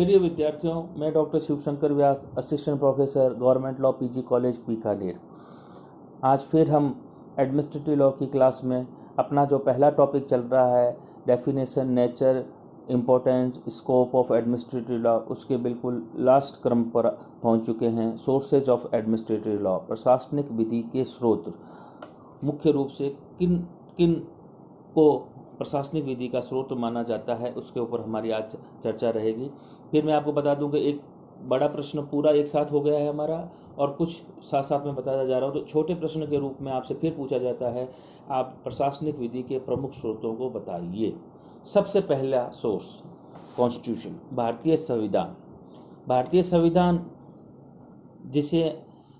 प्रिय विद्यार्थियों, मैं doctor Shivshankar Vyas, assistant professor, government law PG college Bikaner. आज फिर हम एडमिनिस्ट्रेटिव लॉ की क्लास में अपना जो पहला टॉपिक चल रहा है, definition, nature, importance, scope of administrative law, उसके बिल्कुल लास्ट क्रम पर पहुंच चुके हैं। सोर्सेज ऑफ एडमिनिस्ट्रेटिव लॉ, प्रशासनिक विधि के स्रोत। मुख्य रूप से किन किन को प्रशासनिक विधि का स्रोत माना जाता है, उसके ऊपर हमारी आज चर्चा रहेगी। फिर मैं आपको बता दूं कि एक बड़ा प्रश्न पूरा एक साथ हो गया है हमारा, और कुछ साथ साथ में बताया जा रहा हूँ। तो छोटे प्रश्न के रूप में आपसे फिर पूछा जाता है, आप प्रशासनिक विधि के प्रमुख स्रोतों को बताइए। सबसे पहला सोर्स कॉन्स्टिट्यूशन, भारतीय संविधान। भारतीय संविधान जिसे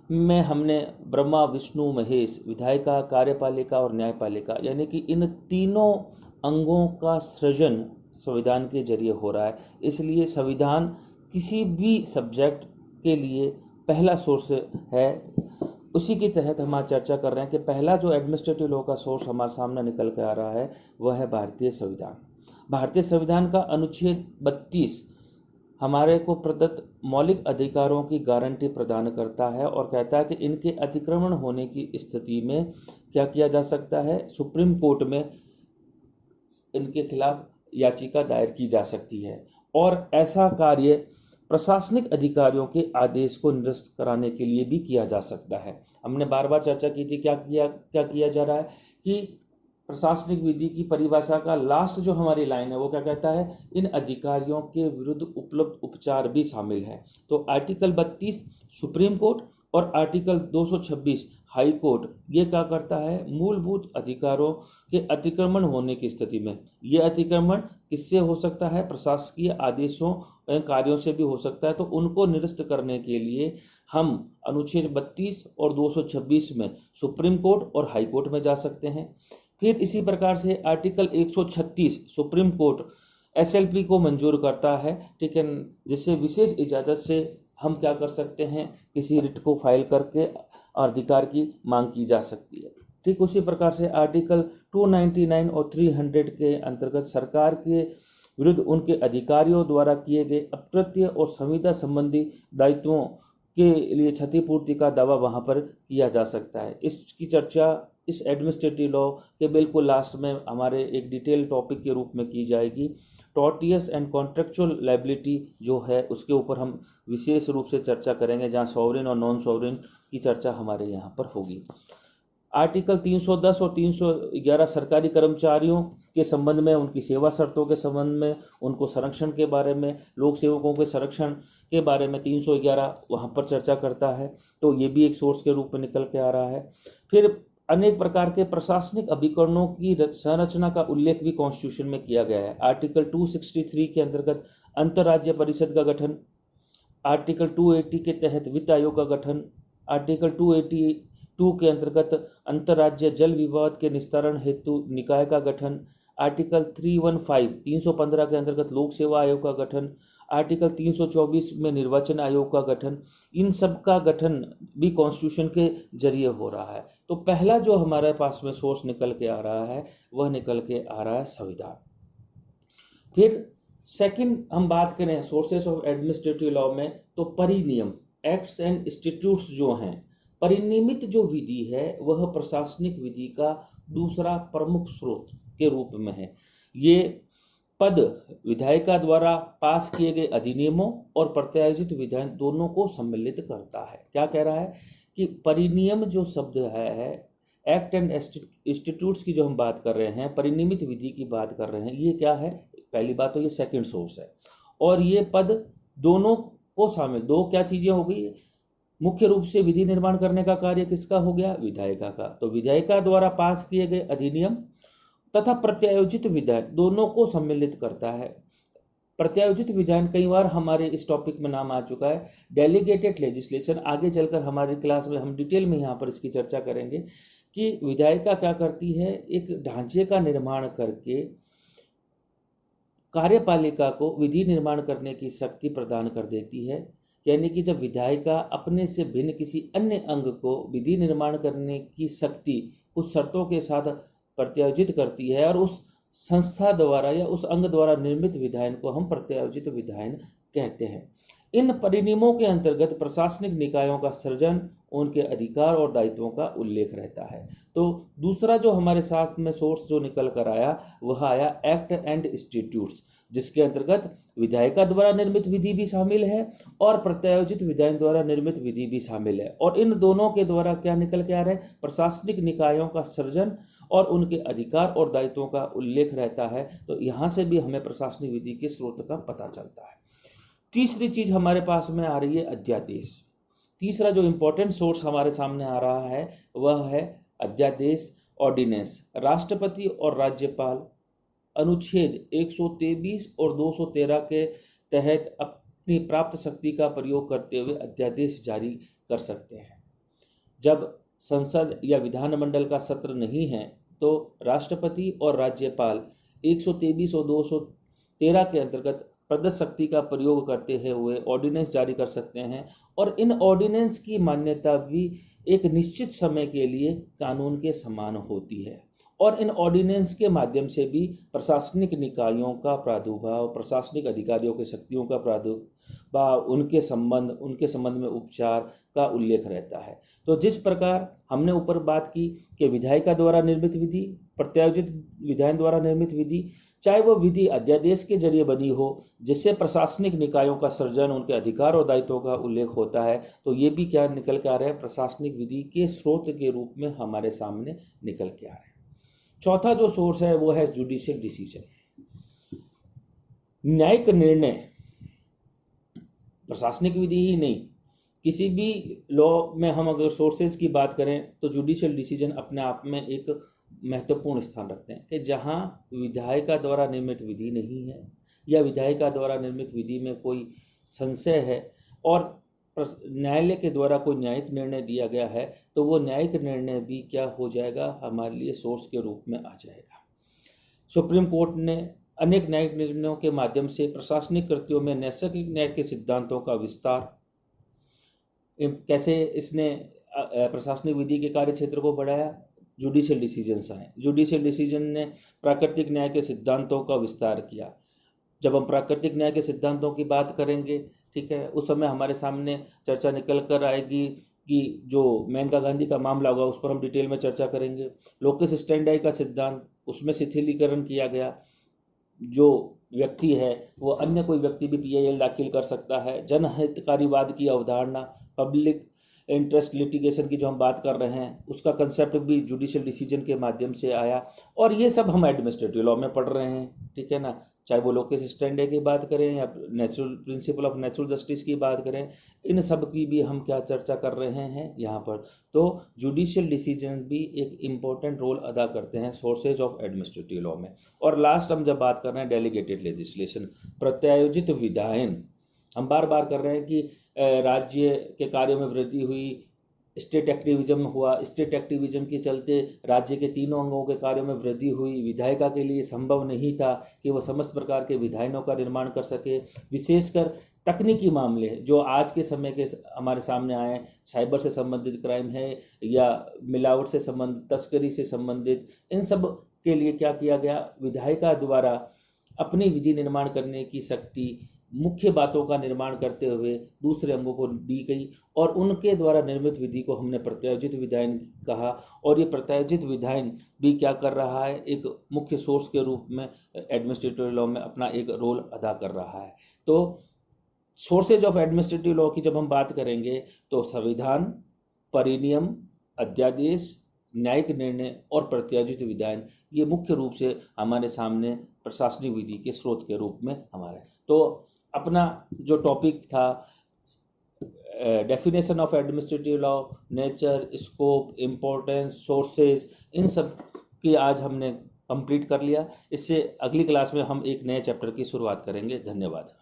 में हमने ब्रह्मा, विष्णु, महेश, विधायिका, कार्यपालिका और न्यायपालिका, यानी कि इन तीनों अंगों का सृजन संविधान के जरिए हो रहा है। इसलिए संविधान किसी भी सब्जेक्ट के लिए पहला सोर्स है। उसी के तहत हम आज चर्चा कर रहे हैं कि पहला जो एडमिनिस्ट्रेटिव लॉ का सोर्स हमारे सामने निकल के आ रहा है वह है भारतीय संविधान। भारतीय संविधान का अनुच्छेद 32 हमारे को प्रदत्त मौलिक अधिकारों की गारंटी प्रदान करता है और कहता है कि इनके अतिक्रमण होने की स्थिति में क्या किया जा सकता है, सुप्रीम कोर्ट में इनके खिलाफ याचिका दायर की जा सकती है। और ऐसा कार्य प्रशासनिक अधिकारियों के आदेश को निरस्त कराने के लिए भी किया जा सकता है। हमने बार बार चर्चा की थी क्या किया जा रहा है कि प्रशासनिक विधि की परिभाषा का लास्ट जो हमारी लाइन है वो क्या कहता है, इन अधिकारियों के विरुद्ध उपलब्ध उपचार भी शामिल है। तो आर्टिकल 32 सुप्रीम कोर्ट और आर्टिकल 226 हाई कोर्ट ये क्या करता है, मूलभूत अधिकारों के अतिक्रमण होने की स्थिति में, ये अतिक्रमण किससे हो सकता है, प्रशासकीय आदेशों कार्यों से भी हो सकता है। तो उनको निरस्त करने के लिए हम अनुच्छेद 32 और 226 में सुप्रीम कोर्ट और हाई कोर्ट में जा सकते हैं। फिर इसी प्रकार से आर्टिकल 136 सुप्रीम कोर्ट एसएलपी को मंजूर करता है, ठीक है, जिससे विशेष इजाज़त से हम क्या कर सकते हैं, किसी रिट को फाइल करके अधिकार की मांग की जा सकती है। ठीक उसी प्रकार से आर्टिकल 299 और 300 के अंतर्गत सरकार के विरुद्ध उनके अधिकारियों द्वारा किए गए अकृत्य और संविदा संबंधी दायित्वों के लिए क्षतिपूर्ति का दावा वहां पर किया जा सकता है। इसकी चर्चा इस एडमिनिस्ट्रेटिव लॉ के बिल्कुल लास्ट में हमारे एक डिटेल टॉपिक के रूप में की जाएगी। टॉर्टियस एंड कॉन्ट्रेक्चुअल लायबिलिटी जो है उसके ऊपर हम विशेष रूप से चर्चा करेंगे, जहां सॉवरेन और नॉन सॉवरेन की चर्चा हमारे यहाँ पर होगी। आर्टिकल 310 और 311 सरकारी कर्मचारियों के संबंध में, उनकी सेवा शर्तों के संबंध में, उनको संरक्षण के बारे में, लोक सेवकों के संरक्षण के बारे में 311 वहाँ पर चर्चा करता है। तो ये भी एक सोर्स के रूप में निकल के आ रहा है। फिर अनेक प्रकार के प्रशासनिक अभिकरणों की संरचना का उल्लेख भी कॉन्स्टिट्यूशन में किया गया है। आर्टिकल 263 के अंतर्गत अंतर्राज्य परिषद का गठन, आर्टिकल 280 के तहत वित्त आयोग का गठन, आर्टिकल 282 के अंतर्गत अंतर्राज्य जल विवाद के निस्तारण हेतु निकाय का गठन, आर्टिकल 315 के अंतर्गत लोक सेवा आयोग का गठन, आर्टिकल 324 में निर्वाचन आयोग का गठन, इन सब का गठन भी कॉन्स्टिट्यूशन के जरिए हो रहा है। तो पहला जो हमारे पास में सोर्स निकल के आ रहा है वह निकल के आ रहा है संविधान। फिर सेकंड हम बात करें सोर्सेस ऑफ एडमिनिस्ट्रेटिव लॉ में, तो परिनियम, एक्ट्स एंड इंस्टीट्यूट्स जो हैं, परिनियमित जो विधि है वह प्रशासनिक विधि का दूसरा प्रमुख स्रोत के रूप में है। ये पद विधायिका द्वारा पास किए गए अधिनियमों और प्रत्यायोजित विधान दोनों को सम्मिलित करता है। क्या कह रहा है कि परिनियम जो शब्द है, एक्ट एंड इंस्टीट्यूट्स की जो हम बात कर रहे हैं, परिनियमित विधि की बात कर रहे हैं, ये क्या है, पहली बात तो ये सेकंड सोर्स है। और ये पद दोनों को शामिल, दो क्या चीजें हो गई, मुख्य रूप से विधि निर्माण करने का कार्य किसका हो गया, विधायिका का। तो विधायिका द्वारा पास किए गए अधिनियम तथा प्रत्यायोजित विधान दोनों को सम्मिलित करता है। प्रत्यायोजित विधान कई बार हमारे इस टॉपिक में नाम आ चुका है, डेलीगेटेड लेजिस्लेशन। आगे चलकर हमारी क्लास में हम डिटेल में यहाँ पर इसकी चर्चा करेंगे कि विधायिका क्या करती है, एक ढांचे का निर्माण करके कार्यपालिका को विधि निर्माण करने की शक्ति प्रदान कर देती है। यानी कि जब विधायिका अपने से भिन्न किसी अन्य अंग को विधि निर्माण करने की शक्ति कुछ शर्तों के साथ प्रत्यायोजित करती है और उस संस्था द्वारा या उस अंग द्वारा निर्मित विधायन को हम प्रत्यायोजित विधायन कहते हैं। इन परिनियमों के अंतर्गत प्रशासनिक निकायों का सृजन, उनके अधिकार और दायित्वों का उल्लेख रहता है। तो दूसरा जो हमारे साथ में सोर्स जो निकल कर आया वह आया एक्ट एंड इंस्टीट्यूट्स, जिसके अंतर्गत विधायिका द्वारा निर्मित विधि भी शामिल है और प्रत्यायोजित विधायन द्वारा निर्मित विधि भी शामिल है। और इन दोनों के द्वारा क्या निकल के आ रहा है, प्रशासनिक निकायों का सृजन और उनके अधिकार और दायित्वों का उल्लेख रहता है। तो यहाँ से भी हमें प्रशासनिक विधि के स्रोत का पता चलता है। तीसरी चीज हमारे पास में आ रही है अध्यादेश। तीसरा जो इंपॉर्टेंट सोर्स हमारे सामने आ रहा है वह है अध्यादेश, ऑर्डिनेंस। राष्ट्रपति और राज्यपाल अनुच्छेद 123 और 213 के तहत अपनी प्राप्त शक्ति का प्रयोग करते हुए अध्यादेश जारी कर सकते हैं। जब संसद या विधानमंडल का सत्र नहीं है तो राष्ट्रपति और राज्यपाल 123 और 213 के अंतर्गत प्रदत्त शक्ति का प्रयोग करते हुए ऑर्डिनेंस जारी कर सकते हैं। और इन ऑर्डिनेंस की मान्यता भी एक निश्चित समय के लिए कानून के समान होती है। और इन ऑर्डिनेंस के माध्यम से भी प्रशासनिक निकायों का प्रादुर्भाव, प्रशासनिक अधिकारियों की शक्तियों का प्रादुर्भाव, उनके संबंध में उपचार का उल्लेख रहता है। तो जिस प्रकार हमने ऊपर बात की कि विधायिका द्वारा निर्मित विधि, प्रत्यायोजित विधायन द्वारा निर्मित विधि, चाहे वो विधि अध्यादेश के जरिए बनी हो जिससे प्रशासनिक निकायों का सृजन, उनके अधिकार और दायित्वों का उल्लेख होता है, तो ये भी क्या निकल के आ रहा है, प्रशासनिक विधि के स्रोत के रूप में हमारे सामने निकल के आ रहे हैं। चौथा जो सोर्स है वो है जुडिशियल डिसीजन। न्यायिक निर्णय प्रशासनिक विधि ही नहीं, किसी भी लॉ में हम अगर सोर्सेज की बात करें तो जुडिशियल डिसीजन अपने आप में एक महत्वपूर्ण स्थान रखते हैं कि जहां विधायिका द्वारा निर्मित विधि नहीं है या विधायिका द्वारा निर्मित विधि में कोई संशय है और न्यायालय के द्वारा कोई न्यायिक निर्णय दिया गया है, तो वो न्यायिक निर्णय भी क्या हो जाएगा, हमारे लिए सोर्स के रूप में आ जाएगा। सुप्रीम कोर्ट ने अनेक न्यायिक निर्णयों के माध्यम से प्रशासनिक कृत्यों में नैसर्गिक न्याय के सिद्धांतों का विस्तार, कैसे इसने प्रशासनिक विधि के कार्य क्षेत्र को बढ़ाया, जुडिशियल डिसीजन आए। जुडिशियल डिसीजन ने प्राकृतिक न्याय के सिद्धांतों का विस्तार किया। जब हम प्राकृतिक न्याय के सिद्धांतों की बात करेंगे, ठीक है, उस समय हमारे सामने चर्चा निकल कर आएगी कि जो मेनका गांधी का मामला होगा उस पर हम डिटेल में चर्चा करेंगे। लोकस स्टैंडाई का सिद्धांत, उसमें शिथिलीकरण किया गया, जो व्यक्ति है वो अन्य कोई व्यक्ति भी PIL दाखिल कर सकता है। जनहितकारीवाद की अवधारणा, पब्लिक इंटरेस्ट लिटिगेशन की जो हम बात कर रहे हैं, उसका कंसेप्ट भी जुडिशियल डिसीजन के माध्यम से आया। और ये सब हम एडमिनिस्ट्रेटिव लॉ में पढ़ रहे हैं, ठीक है ना, चाहे वो लोकस स्टैंडाई की बात करें या natural principle of natural justice की बात करें, इन सब की भी हम क्या चर्चा कर रहे हैं यहाँ पर। तो जुडिशियल डिसीजन भी एक इम्पोर्टेंट रोल अदा करते हैं सोर्सेज ऑफ एडमिनिस्ट्रेटिव लॉ में। और लास्ट हम जब बात कर रहे हैं डेलीगेटेड लेजिस्लेशन, प्रत्यायोजित विधायन, हम बार बार कर रहे हैं कि राज्य के कार्यों में वृद्धि हुई, स्टेट एक्टिविज्म हुआ, स्टेट एक्टिविज्म के चलते राज्य के तीनों अंगों के कार्यों में वृद्धि हुई। विधायिका के लिए संभव नहीं था कि वह समस्त प्रकार के विधायनों का निर्माण कर सके। विशेषकर तकनीकी मामले जो आज के समय के हमारे सामने आए, साइबर से संबंधित क्राइम है या मिलावट से संबंधित, तस्करी से संबंधित, इन सब के लिए क्या किया गया, विधायिका द्वारा अपनी विधि निर्माण करने की शक्ति मुख्य बातों का निर्माण करते हुए दूसरे अंगों को दी गई और उनके द्वारा निर्मित विधि को हमने प्रत्यायोजित विधायन कहा। और ये प्रत्यायोजित विधायन भी क्या कर रहा है, एक मुख्य सोर्स के रूप में एडमिनिस्ट्रेटिव लॉ में अपना एक रोल अदा कर रहा है। तो सोर्सेज ऑफ एडमिनिस्ट्रेटिव लॉ की जब हम बात करेंगे तो संविधान, परिनियम, अध्यादेश, न्यायिक निर्णय और प्रत्यायोजित विधायन, ये मुख्य रूप से हमारे सामने प्रशासनिक विधि के स्रोत के रूप में हमारे। तो अपना जो टॉपिक था definition of administrative law, nature, scope, importance, sources, इन सब की आज हमने कंप्लीट कर लिया। इससे अगली क्लास में हम एक नए चैप्टर की शुरुआत करेंगे। धन्यवाद।